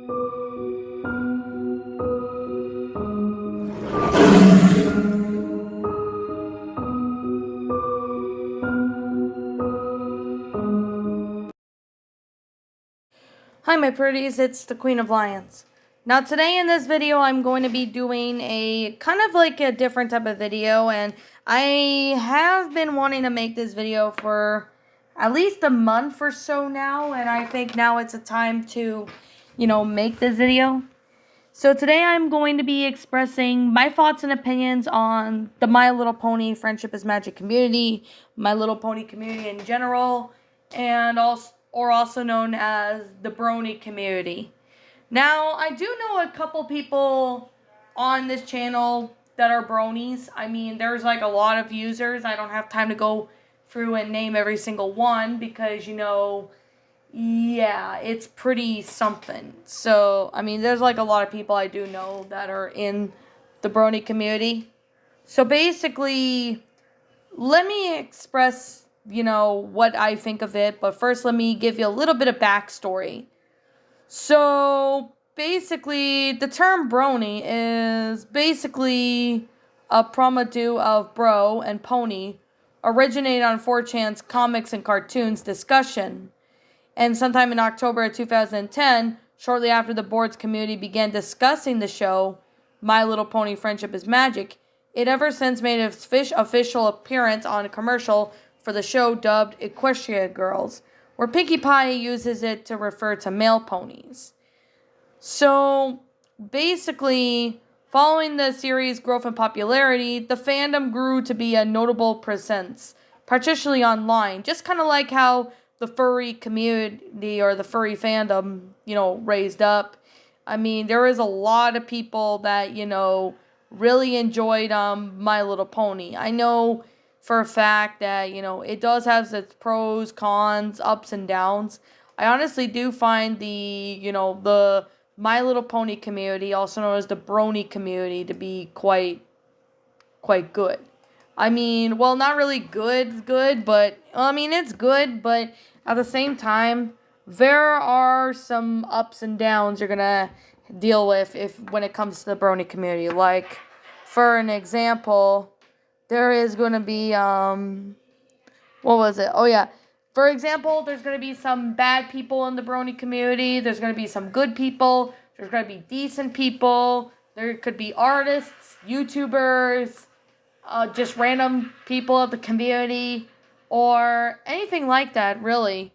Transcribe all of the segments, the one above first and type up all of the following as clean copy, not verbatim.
Hi my pretties, it's the Queen of Lions. Now today in this video I'm going to be doing a kind of like a different type of video, and I have been wanting to make this video for at least a month or so now, and I think now it's a time to, make this video. So today I'm going to be expressing my thoughts and opinions on the My Little Pony Friendship is Magic community, My Little Pony community in general, and also known as the Brony community. Now, I do know a couple people on this channel that are Bronies. I mean, there's like a lot of users. I don't have time to go through and name every single one because, yeah, it's pretty something. So, I mean, there's like a lot of people I do know that are in the Brony community. So basically, let me express, what I think of it. But first, let me give you a little bit of backstory. So, basically, the term brony is basically a promotu of bro and pony, originated on 4chan's comics and cartoons discussion. And sometime in October of 2010, shortly after the board's community began discussing the show, My Little Pony Friendship is Magic, it ever since made its official appearance on a commercial for the show dubbed Equestria Girls, where Pinkie Pie uses it to refer to male ponies. So, basically, following the series' growth and popularity, the fandom grew to be a notable presence, particularly online, just kind of like how the furry community or the furry fandom, raised up. I mean, there is a lot of people that, really enjoyed My Little Pony. I know for a fact that, it does have its pros, cons, ups, and downs. I honestly do find the My Little Pony community, also known as the Brony community, to be quite good. I mean, well, not really good, but, it's good, but at the same time, there are some ups and downs you're gonna deal with when it comes to the Brony community. Like, for an example, there is gonna be, what was it? Oh, yeah. For example, there's gonna be some bad people in the Brony community, there's gonna be some good people, there's gonna be decent people, there could be artists, YouTubers, just random people of the community, or anything like that, really.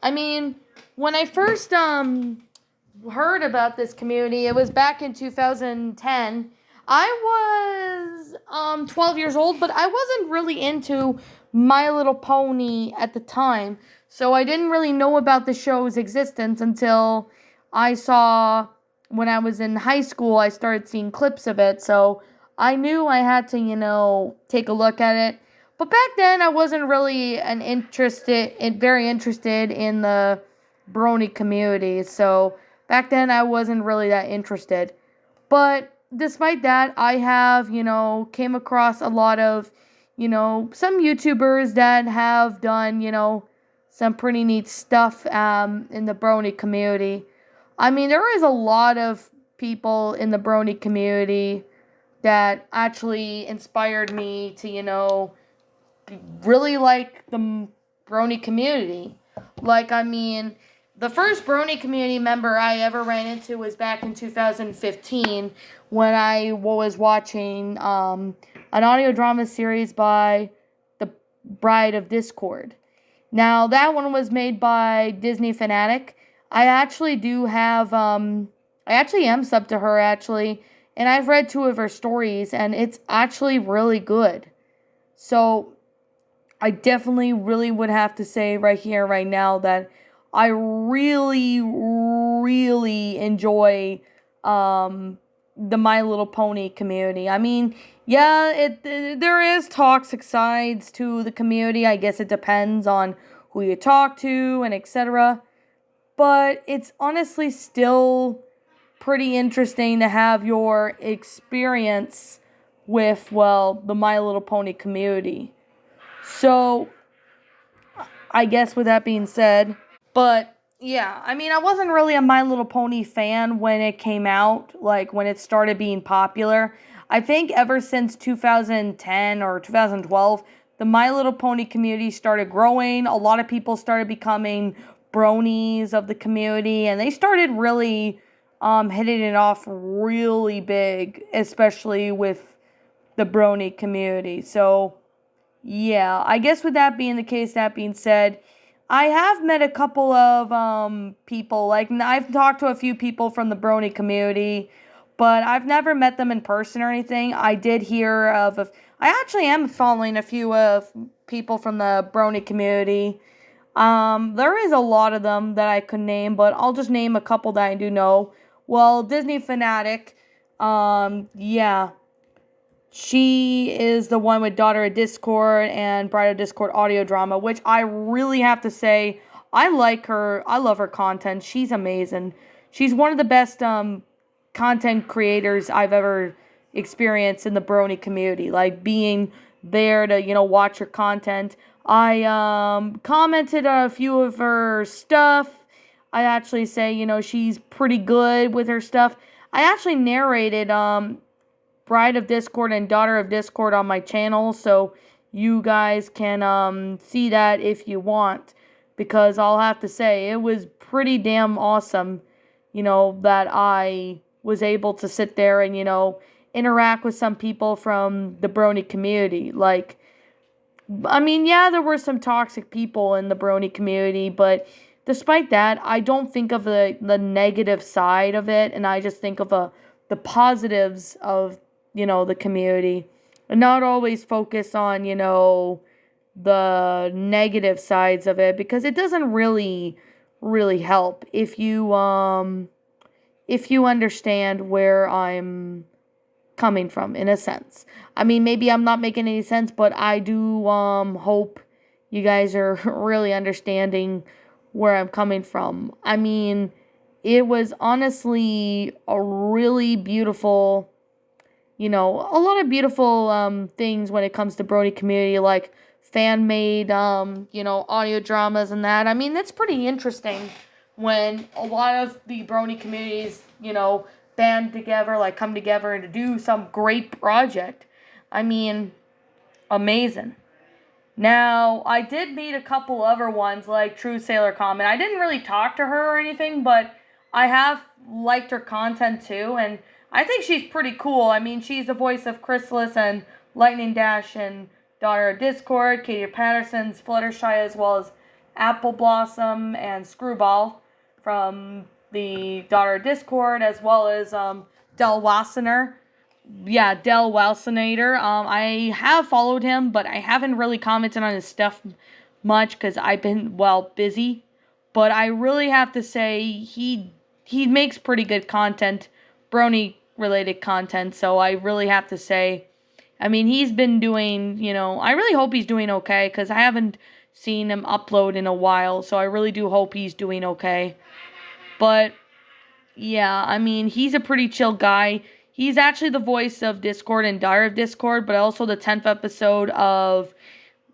I mean, when I first heard about this community, it was back in 2010. I was 12 years old, but I wasn't really into My Little Pony at the time, so I didn't really know about the show's existence until I saw, when I was in high school, I started seeing clips of it, so I knew I had to, take a look at it. But back then, I wasn't really very interested in the Brony community. So back then, I wasn't really that interested. But despite that, I have, came across a lot of, some YouTubers that have done, some pretty neat stuff in the Brony community. I mean, there is a lot of people in the Brony community that actually inspired me to, really like the Brony community. Like, I mean, the first Brony community member I ever ran into was back in 2015 when I was watching an audio drama series by The Bride of Discord. Now, that one was made by Disney Fanatic. I actually am subbed to her, actually, and I've read 2 of her stories, and it's actually really good. So, I definitely really would have to say right here, right now, that I really, really enjoy the My Little Pony community. I mean, yeah, there is toxic sides to the community. I guess it depends on who you talk to and etc. But it's honestly still pretty interesting to have your experience with, well, the My Little Pony community. So, I guess with that being said, but Yeah, I mean, I wasn't really a My Little Pony fan when it came out, like when it started being popular. I think ever since 2010 or 2012, the My Little Pony community started growing. A lot of people started becoming bronies of the community, and they started really hitting it off really big, especially with the brony community. So, yeah, I guess with that being the case, that being said, I have met a couple of people. Like I've talked to a few people from the Brony community, but I've never met them in person or anything. I did hear of. I actually am following a few of people from the Brony community. There is a lot of them that I could name, but I'll just name a couple that I do know. Well, Disney Fanatic. Yeah. She is the one with Daughter of Discord and Bride of Discord audio drama, which I really have to say, I like her. I love her content. She's amazing. She's one of the best content creators I've ever experienced in the Brony community. Like being there to, watch her content. I commented on a few of her stuff. I actually say, she's pretty good with her stuff. I actually narrated Bride of Discord and Daughter of Discord on my channel, so you guys can see that if you want, because I'll have to say it was pretty damn awesome, that I was able to sit there and interact with some people from the Brony community. Like, I mean, yeah, there were some toxic people in the Brony community, but despite that, I don't think of the negative side of it, and I just think of the positives of the community, and not always focus on, the negative sides of it, because it doesn't really, really help if you understand where I'm coming from, in a sense. I mean, maybe I'm not making any sense, but I do hope you guys are really understanding where I'm coming from. I mean, it was honestly a really beautiful, a lot of beautiful things when it comes to Brony community, like fan-made, audio dramas and that. I mean, that's pretty interesting when a lot of the Brony communities, band together, like come together and to do some great project. I mean, amazing. Now, I did meet a couple other ones, like True Sailor Common. I didn't really talk to her or anything, but I have liked her content too, and I think she's pretty cool. I mean, she's the voice of Chrysalis and Lightning Dash and Daughter of Discord, Katie Patterson's Fluttershy, as well as Apple Blossom and Screwball from the Daughter of Discord, as well as Del Wassenaar. Yeah, Del Walsinator. I have followed him, but I haven't really commented on his stuff much because I've been, busy. But I really have to say he makes pretty good content, Brony related content. So I really have to say, I mean, he's been doing, I really hope he's doing okay, because I haven't seen him upload in a while. So I really do hope he's doing okay. But yeah, I mean, he's a pretty chill guy. He's actually the voice of Discord and Daughter of Discord, but also the 10th episode of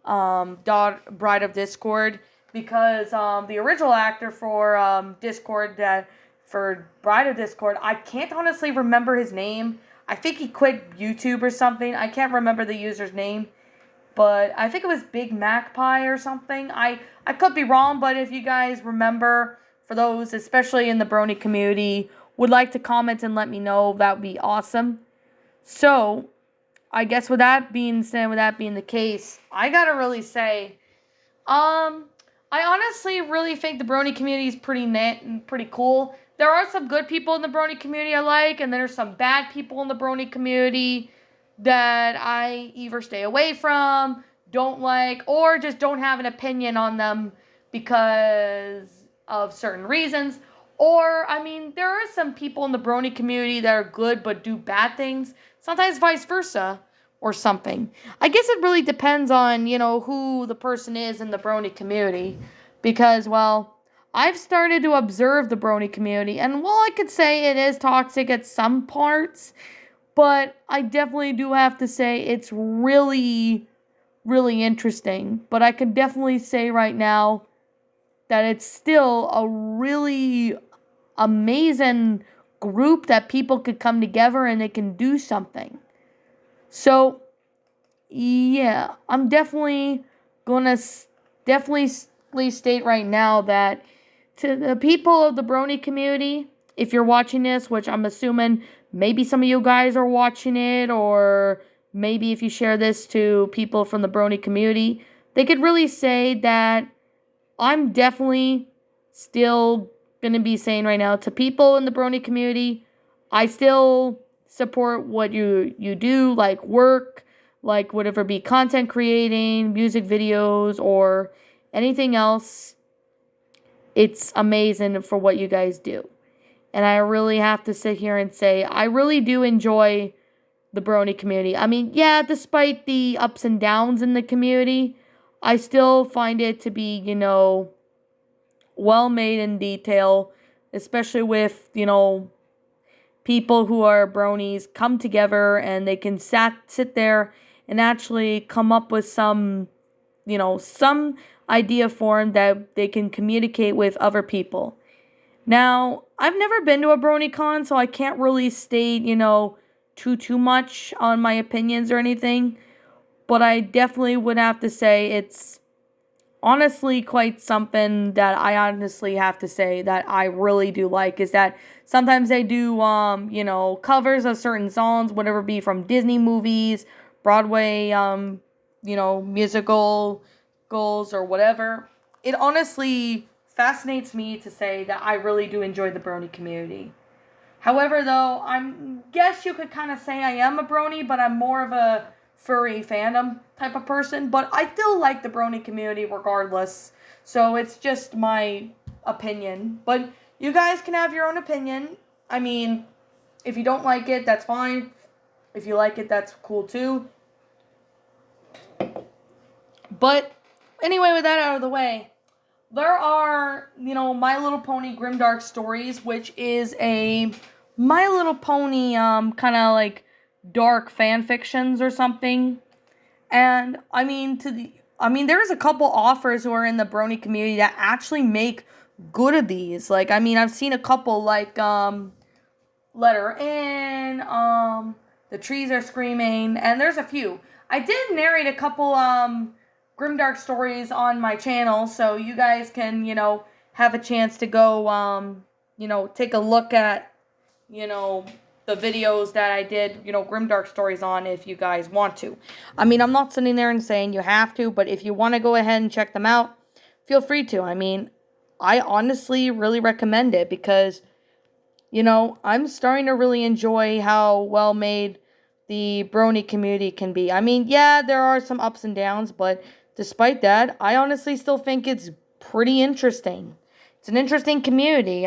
Bride of Discord, because the original actor for Discord, for Bride of Discord, I can't honestly remember his name. I think he quit YouTube or something. I can't remember the user's name, but I think it was Big Magpie or something. I could be wrong, but if you guys remember, for those, especially in the Brony community, would like to comment and let me know, that would be awesome. So, I guess with that being said, with that being the case, I gotta really say, I honestly really think the Brony community is pretty net and pretty cool. There are some good people in the Brony community I like, and there's some bad people in the Brony community that I either stay away from, don't like, or just don't have an opinion on them because of certain reasons. Or, I mean, there are some people in the Brony community that are good but do bad things. Sometimes vice versa or something. I guess it really depends on, who the person is in the Brony community. Because, I've started to observe the Brony community, and while I could say it is toxic at some parts, but I definitely do have to say it's really, really interesting. But I can definitely say right now that it's still a really amazing group that people could come together and they can do something. So, yeah, I'm definitely gonna definitely state right now that to the people of the Brony community, if you're watching this, which I'm assuming maybe some of you guys are watching it, or maybe if you share this to people from the Brony community, they could really say that I'm definitely still going to be saying right now to people in the Brony community, I still support what you do, like work, like whatever be content creating, music videos, or anything else. It's amazing for what you guys do. And I really have to sit here and say, I really do enjoy the Brony community. I mean, yeah, despite the ups and downs in the community, I still find it to be, well made in detail, especially with, people who are bronies come together and they can sit there and actually come up with some idea form that they can communicate with other people. Now, I've never been to a BronyCon, so I can't really state, too much on my opinions or anything, but I definitely would have to say it's honestly quite something that I honestly have to say that I really do like, is that sometimes they do covers of certain songs, whatever it be from Disney movies, Broadway musical goals or whatever. It honestly fascinates me to say that I really do enjoy the Brony community. However, though, guess you could kind of say I am a Brony, but I'm more of a furry fandom type of person. But I still like the Brony community regardless. So it's just my opinion. But you guys can have your own opinion. I mean, if you don't like it, that's fine. If you like it, that's cool too. But anyway, with that out of the way, there are, My Little Pony Grimdark Stories, which is a My Little Pony kind of like dark fan fictions or something. And there's a couple authors who are in the Brony community that actually make good of these. Like, I've seen a couple like Letter In, The Trees Are Screaming, and there's a few. I did narrate a couple Grimdark Stories on my channel, so you guys can, have a chance to go, take a look at, the videos that I did, Grimdark Stories on if you guys want to. I'm not sitting there and saying you have to, but if you want to go ahead and check them out, feel free to. I honestly really recommend it because, I'm starting to really enjoy how well made the Brony community can be. Yeah, there are some ups and downs, but despite that, I honestly still think it's pretty interesting. It's an interesting community.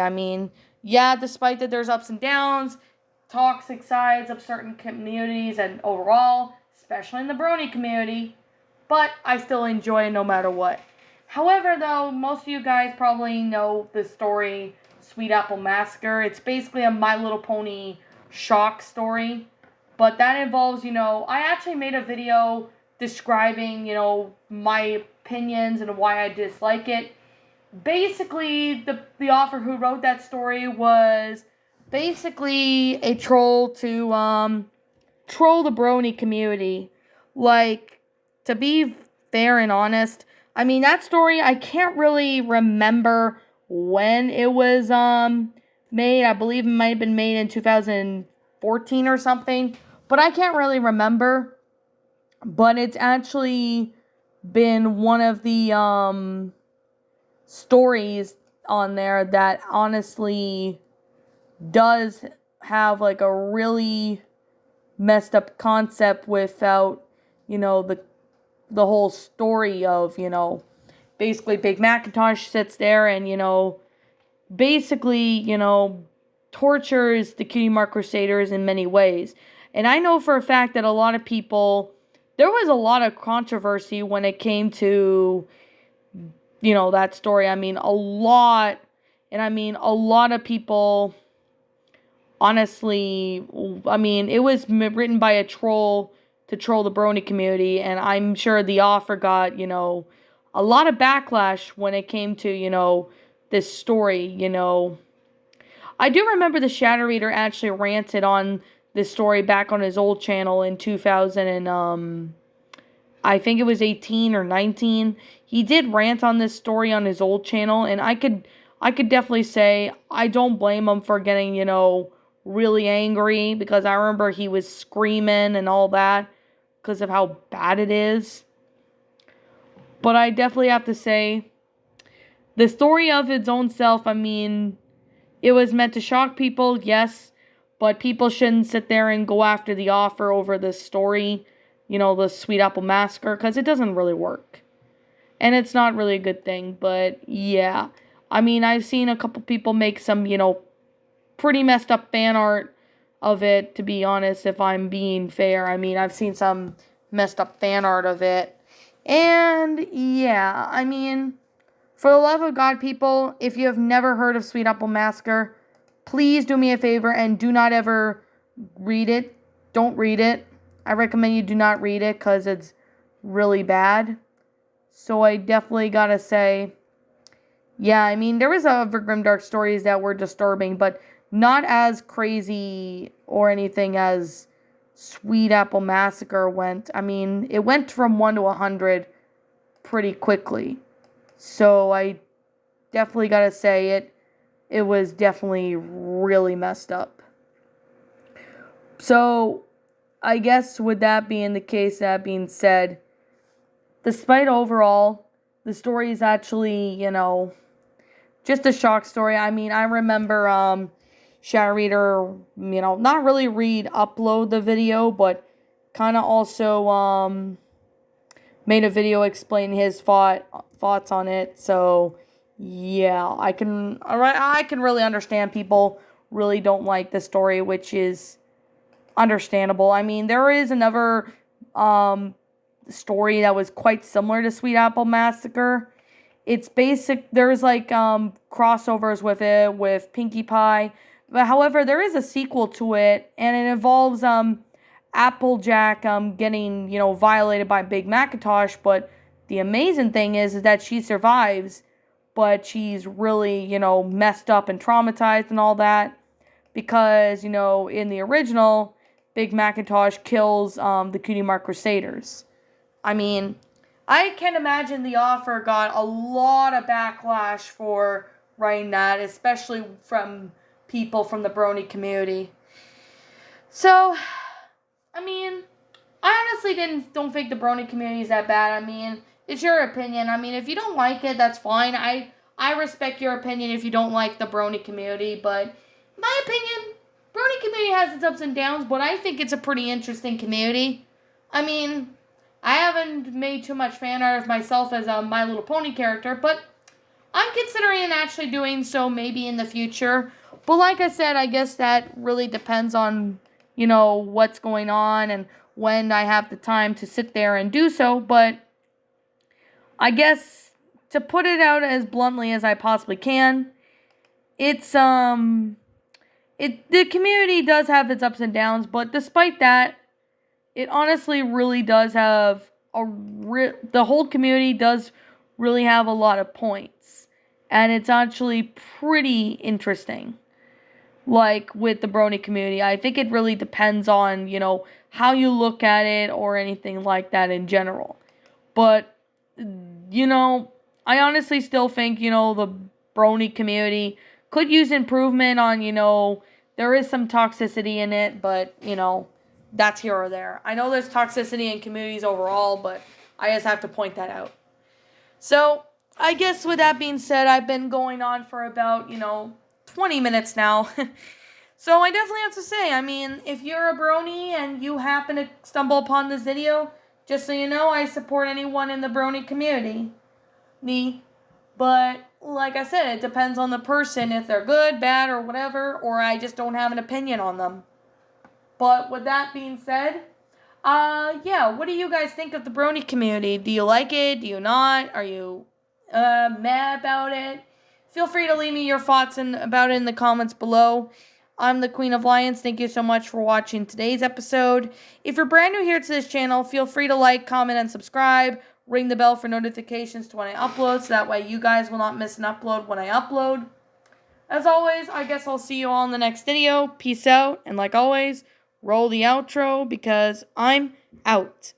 Yeah, despite that there's ups and downs, toxic sides of certain communities and overall, especially in the Brony community, but I still enjoy it no matter what. However, though, most of you guys probably know the story Sweet Apple Massacre. It's basically a My Little Pony shock story, but that involves, I actually made a video describing, my opinions and why I dislike it. Basically, the author who wrote that story was basically a troll to troll the Brony community. Like, to be fair and honest, that story, I can't really remember when it was made. I believe it might have been made in 2014 or something, but I can't really remember. But it's actually been one of the stories on there that honestly does have like a really messed up concept without, the whole story of, basically Big Macintosh sits there and, basically, tortures the Cutie Mark Crusaders in many ways. And I know for a fact that a lot of people, there was a lot of controversy when it came to, that story. A lot, and a lot of people, honestly, it was written by a troll to troll the Brony community, and I'm sure the author got, a lot of backlash when it came to, this story, I do remember the Shadow Reader actually ranted on this story back on his old channel in 2000 and, I think it was 18 or 19. He did rant on this story on his old channel, and I could definitely say I don't blame him for getting, really angry, because I remember he was screaming and all that because of how bad it is. But I definitely have to say, the story of its own self, I mean, it was meant to shock people, yes, but people shouldn't sit there and go after the author over this story, the Sweet Apple Massacre, because it doesn't really work. And it's not really a good thing, but yeah. I mean, I've seen a couple people make some, pretty messed up fan art of it, to be honest, if I'm being fair. I mean, I've seen some messed up fan art of it. And yeah, I mean, for the love of God, people, if you have never heard of Sweet Apple Massacre, please do me a favor and do not ever read it. Don't read it. I recommend you do not read it because it's really bad. So I definitely gotta say, yeah, I mean, there was other grimdark stories that were disturbing, but not as crazy or anything as Sweet Apple Massacre went. I mean, it went from 1 to 100 pretty quickly. So I definitely gotta say it was definitely really messed up. So I guess with that being the case, that being said, despite overall, the story is actually, just a shock story. I mean, I remember Shadow Reader, not really upload the video, but kind of also made a video explaining his thoughts on it. So yeah, I can really understand people really don't like the story, which is understandable. I mean, there is another story that was quite similar to Sweet Apple Massacre. It's basic. There's like crossovers with it with Pinkie Pie, but however, there is a sequel to it, and it involves Applejack getting violated by Big Macintosh. But the amazing thing is that she survives, but she's really messed up and traumatized and all that, because in the original, Big Macintosh kills the Cutie Mark Crusaders. I mean, I can imagine the author got a lot of backlash for writing that, especially from people from the Brony community. So, I mean, I honestly don't think the Brony community is that bad. I mean, it's your opinion. I mean, if you don't like it, that's fine. I respect your opinion if you don't like the Brony community, but my opinion, Brony community has its ups and downs, but I think it's a pretty interesting community. I mean, I haven't made too much fan art of myself as a My Little Pony character, but I'm considering actually doing so maybe in the future. But like I said, I guess that really depends on, what's going on and when I have the time to sit there and do so. But I guess to put it out as bluntly as I possibly can, it's the community does have its ups and downs, but despite that, it honestly really does have the whole community does really have a lot of points, and it's actually pretty interesting. Like with the Brony community, I think it really depends on how you look at it or anything like that in general. But I honestly still think the Brony community could use improvement on there is some toxicity in it, but that's here or there. I know there's toxicity in communities overall, but I just have to point that out. So, I guess with that being said, I've been going on for about, 20 minutes now. So, I definitely have to say, I mean, if you're a Brony and you happen to stumble upon this video, just so you know, I support anyone in the Brony community. But, like I said, it depends on the person, if they're good, bad, or whatever, or I just don't have an opinion on them. But with that being said, what do you guys think of the Brony community? Do you like it? Do you not? Are you mad about it? Feel free to leave me your thoughts about it in the comments below. I'm the Queen of Lions. Thank you so much for watching today's episode. If you're brand new here to this channel, feel free to like, comment, and subscribe. ring the bell for notifications to when I upload, so that way you guys will not miss an upload when I upload. As always, I guess I'll see you all in the next video. Peace out, and like always, roll the outro because I'm out.